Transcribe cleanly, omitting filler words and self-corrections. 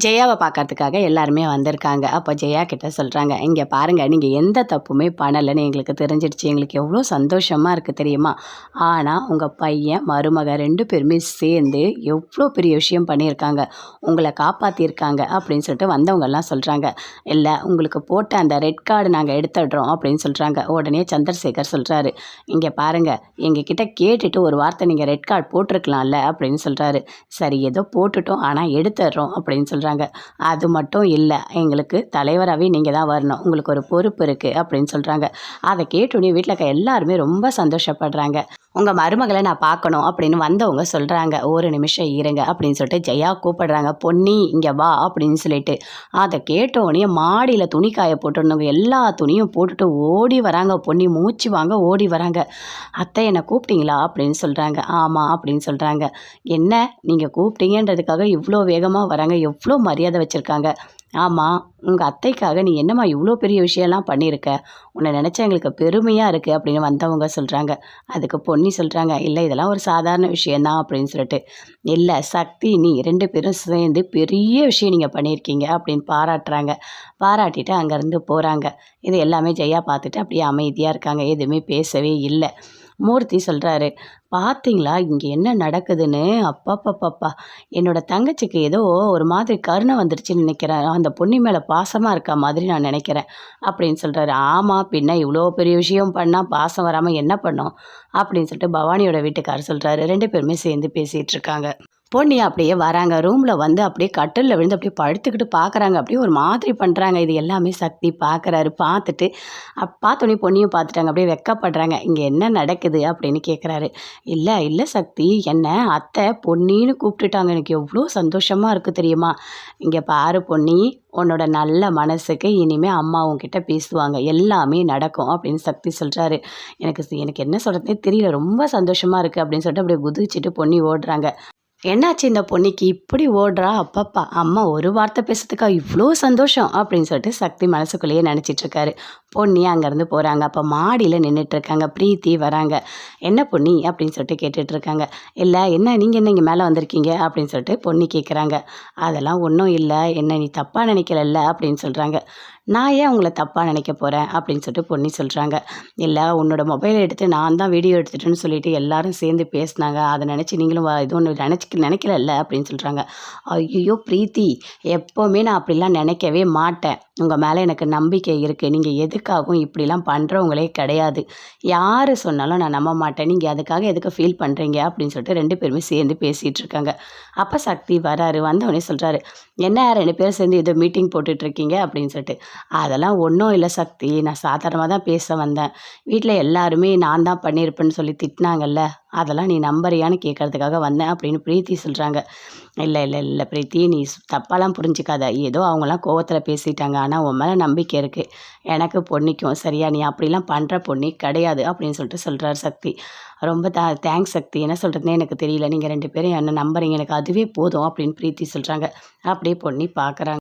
ஜெயாவை பார்க்கறதுக்காக எல்லாருமே வந்திருக்காங்க. அப்போ ஜெயா கிட்ட சொல்கிறாங்க, இங்கே பாருங்கள், நீங்கள் எந்த தப்புமே பண்ணலைன்னு எங்களுக்கு தெரிஞ்சிடுச்சு. எங்களுக்கு எவ்வளோ சந்தோஷமாக இருக்குது தெரியுமா? ஆனால் உங்கள் பையன் மருமக 2 பேருமே சேர்ந்து எவ்வளோ பெரிய விஷயம் பண்ணியிருக்காங்க, உங்களை காப்பாற்றியிருக்காங்க அப்படின்னு சொல்லிட்டு வந்தவங்கெல்லாம் சொல்கிறாங்க. இல்லை, உங்களுக்கு போட்ட அந்த ரெட் கார்டு நாங்கள் எடுத்துடுறோம் அப்படின்னு சொல்கிறாங்க. உடனே சந்திரசேகர் சொல்கிறாரு, இங்கே பாருங்கள், எங்ககிட்ட கேட்டுட்டு ஒரு வார்த்தை நீங்கள் ரெட் கார்டு போட்டிருக்கலாம்ல அப்படின்னு சொல்கிறாரு. சரி, ஏதோ போட்டுட்டோம், ஆனால் எடுத்துடுறோம் அப்படின்னு சொல்கிறாங்க. அது மட்டும் இல்லை, எங்களுக்கு தலைவராகவே நீங்கள் தான் வரணும், உங்களுக்கு ஒரு பொறுப்பு இருக்குது அப்படின்னு சொல்கிறாங்க. அதை கேட்டோன்னே வீட்டில் இருக்க எல்லாருமே ரொம்ப சந்தோஷப்படுறாங்க. உங்கள் மருமகளை நான் பார்க்கணும் அப்படின்னு வந்தவங்க சொல்கிறாங்க. ஒரு நிமிஷம் இருங்க அப்படின்னு சொல்லிட்டு ஜெயா கூப்பிடுறாங்க. பொன்னி இங்கே வா அப்படின்னு சொல்லிட்டு. அதை கேட்டோடனே மாடியில் துணி காய போட்டுருந்தவங்க எல்லா துணியும் போட்டுட்டு ஓடி வராங்க. பொன்னி மூச்சு வாங்க ஓடி வராங்க. அத்தை, என்னை கூப்பிட்டீங்களா அப்படின்னு சொல்கிறாங்க. ஆமாம் அப்படின்னு சொல்கிறாங்க. என்ன, நீங்கள் கூப்பிட்டீங்கன்றதுக்காக இவ்வளோ வேகமாக வராங்க, எவ்வளோ மரியாதை வச்சுருக்காங்க. ஆமாம், உங்கள் அத்தைக்காக நீ என்னம்மா இவ்வளோ பெரிய விஷயம்லாம் பண்ணியிருக்க, உன்னை நினச்சா எங்களுக்கு பெருமையாக இருக்குது அப்படின்னு வந்தவங்க சொல்கிறாங்க. அதுக்கு பொன்னி சொல்கிறாங்க, இல்லை இதெல்லாம் ஒரு சாதாரண விஷயந்தான் அப்படின்னு சொல்லிட்டு. இல்லை சக்தி, நீ 2 பேரும் சேர்ந்து பெரிய விஷயம் நீங்கள் பண்ணியிருக்கீங்க அப்படின்னு பாராட்டுறாங்க. பாராட்டிட்டு அங்கேருந்து போகிறாங்க. இது எல்லாமே ஜெயா பார்த்துட்டு அப்படியே அமைதியாக இருக்காங்க, எதுவுமே பேசவே இல்லை. மூர்த்தி சொல்கிறாரு, பார்த்தீங்களா இங்கே என்ன நடக்குதுன்னு? அப்பப்பப்பப்பா, என்னோடய தங்கச்சிக்கு ஏதோ ஒரு மாதிரி கருணை வந்துடுச்சுன்னு நினைக்கிறேன், அந்த பொண்ணு மேலே பாசமாக இருக்க மாதிரி நான் நினைக்கிறேன் அப்படின்னு சொல்கிறாரு. ஆமாம், பின்ன இவ்வளோ பெரிய விஷயம் பண்ணால் பாசம் வராமல் என்ன பண்ணோம் அப்படின்னு சொல்லிட்டு பவானியோட வீட்டுக்காரர் சொல்கிறாரு. 2 பேருமே சேர்ந்து பேசிகிட்டு இருக்காங்க. பொன்னி அப்படியே வராங்க. ரூமில் வந்து அப்படியே கட்டிலில் விழுந்து அப்படியே படுத்துக்கிட்டு பார்க்குறாங்க. அப்படியே ஒரு மாதிரி பண்ணுறாங்க. இது எல்லாமே சக்தி பார்க்குறாரு. பார்த்துட்டு பார்த்தோன்னே பொன்னியும் பார்த்துட்டாங்க. அப்படியே வெக்கப்படுறாங்க. இங்கே என்ன நடக்குது அப்படின்னு கேட்குறாரு. இல்லை இல்லை சக்தி, என்ன அத்தை பொன்னின்னு கூப்பிட்டுட்டாங்க, எனக்கு எவ்வளோ சந்தோஷமாக இருக்குது தெரியுமா? இங்கே பாரு பொன்னி, உன்னோட நல்ல மனசுக்கு இனிமேல் அம்மா உன்கிட்ட பேசுவாங்க, எல்லாமே நடக்கும் அப்படின்னு சக்தி சொல்கிறாரு. எனக்கு என்ன சொல்கிறதுனே தெரியல, ரொம்ப சந்தோஷமாக இருக்குது அப்படின்னு சொல்லிட்டு அப்படியே குதிச்சுட்டு பொன்னி ஓடுறாங்க. என்னாச்சு இந்த பொன்னிக்கு இப்படி ஓடுறா? அப்பப்பா, அம்மா ஒரு வார்த்தை பேசுறதுக்கா இவ்வளோ சந்தோஷம் அப்படின்னு சொல்லிட்டு சக்தி மனசுக்குள்ளேயே நினச்சிட்ருக்காரு. பொன்னி அங்கேருந்து போகிறாங்க. அப்போ மாடியில் நின்றுட்டுருக்காங்க. பிரீத்தி வராங்க. என்ன பொன்னி அப்படின்னு சொல்லிட்டு கேட்டுட்ருக்காங்க. இல்லை, என்ன நீங்கள் என்ன இங்கே மேலே வந்திருக்கீங்க அப்படின்னு சொல்லிட்டு பொன்னி கேட்குறாங்க. அதெல்லாம் ஒன்றும் இல்லை, என்ன நீ தப்பாக நினைக்கலல்ல அப்படின்னு சொல்கிறாங்க. நான் ஏன் உங்களை தப்பாக நினைக்க போகிறேன் அப்படின்னு சொல்லிட்டு பொன்னி சொல்கிறாங்க. இல்லை, உன்னோட மொபைலை எடுத்து நான் தான் வீடியோ எடுத்துட்டேன்னு சொல்லிட்டு எல்லாரும் சேர்ந்து பேசினாங்க, அதை நினச்சி நீங்களும் இது ஒன்று நினைக்கலல்ல அப்படின்னு சொல்கிறாங்க. ஐயோ பிரீத்தி, எப்போவுமே நான் அப்படிலாம் நினைக்கவே மாட்டேன், உங்கள் மேலே எனக்கு நம்பிக்கை இருக்குது, நீங்கள் எதுக்காகவும் இப்படிலாம் பண்ணுறவங்களே கிடையாது, யார் சொன்னாலும் நான் நம்ப மாட்டேன், நீங்கள் அதுக்காக எதுக்கு ஃபீல் பண்ணுறீங்க அப்படின்னு சொல்லிட்டு 2 பேருமே சேர்ந்து பேசிகிட்டு இருக்காங்க. அப்போ சக்தி வராரு. வந்தவொடனே சொல்கிறாரு, என்ன 2 பேரும் சேர்ந்து ஏதோ மீட்டிங் போட்டுட்ருக்கீங்க அப்படின்னு சொல்லிட்டு. அதெல்லாம் ஒன்றும் இல்லை சக்தி, நான் சாதாரணமாக தான் பேச வந்தேன், வீட்டில் எல்லாருமே நான் தான் பண்ணியிருப்பேன்னு சொல்லி திட்டினாங்கல்ல, அதெல்லாம் நீ நம்புறியான்னு கேட்குறதுக்காக வந்தேன் அப்படின்னு பிரீத்தி சொல்கிறாங்க. இல்லை இல்லை இல்லை பிரீத்தி, நீ தப்பாலாம் புரிஞ்சிக்காத, ஏதோ அவங்களாம் கோவத்தில் பேசிட்டாங்க, ஆனால் உன் மேலே நம்பிக்கை இருக்குது, எனக்கு பொன்னிக்கும், சரியா? நீ அப்படிலாம் பண்ணுற பொன்னி கிடையாது அப்படின்னு சொல்லிட்டு சொல்கிறார் சக்தி. ரொம்ப தேங்க்ஸ் சக்தி, என்ன சொல்கிறதுனே எனக்கு தெரியல, நீங்கள் 2 பேரும் என்ன நம்புறீங்க, எனக்கு அதுவே போதும் அப்படின்னு பிரீத்தி சொல்கிறாங்க. அப்படியே பொன்னி பார்க்குறாங்க.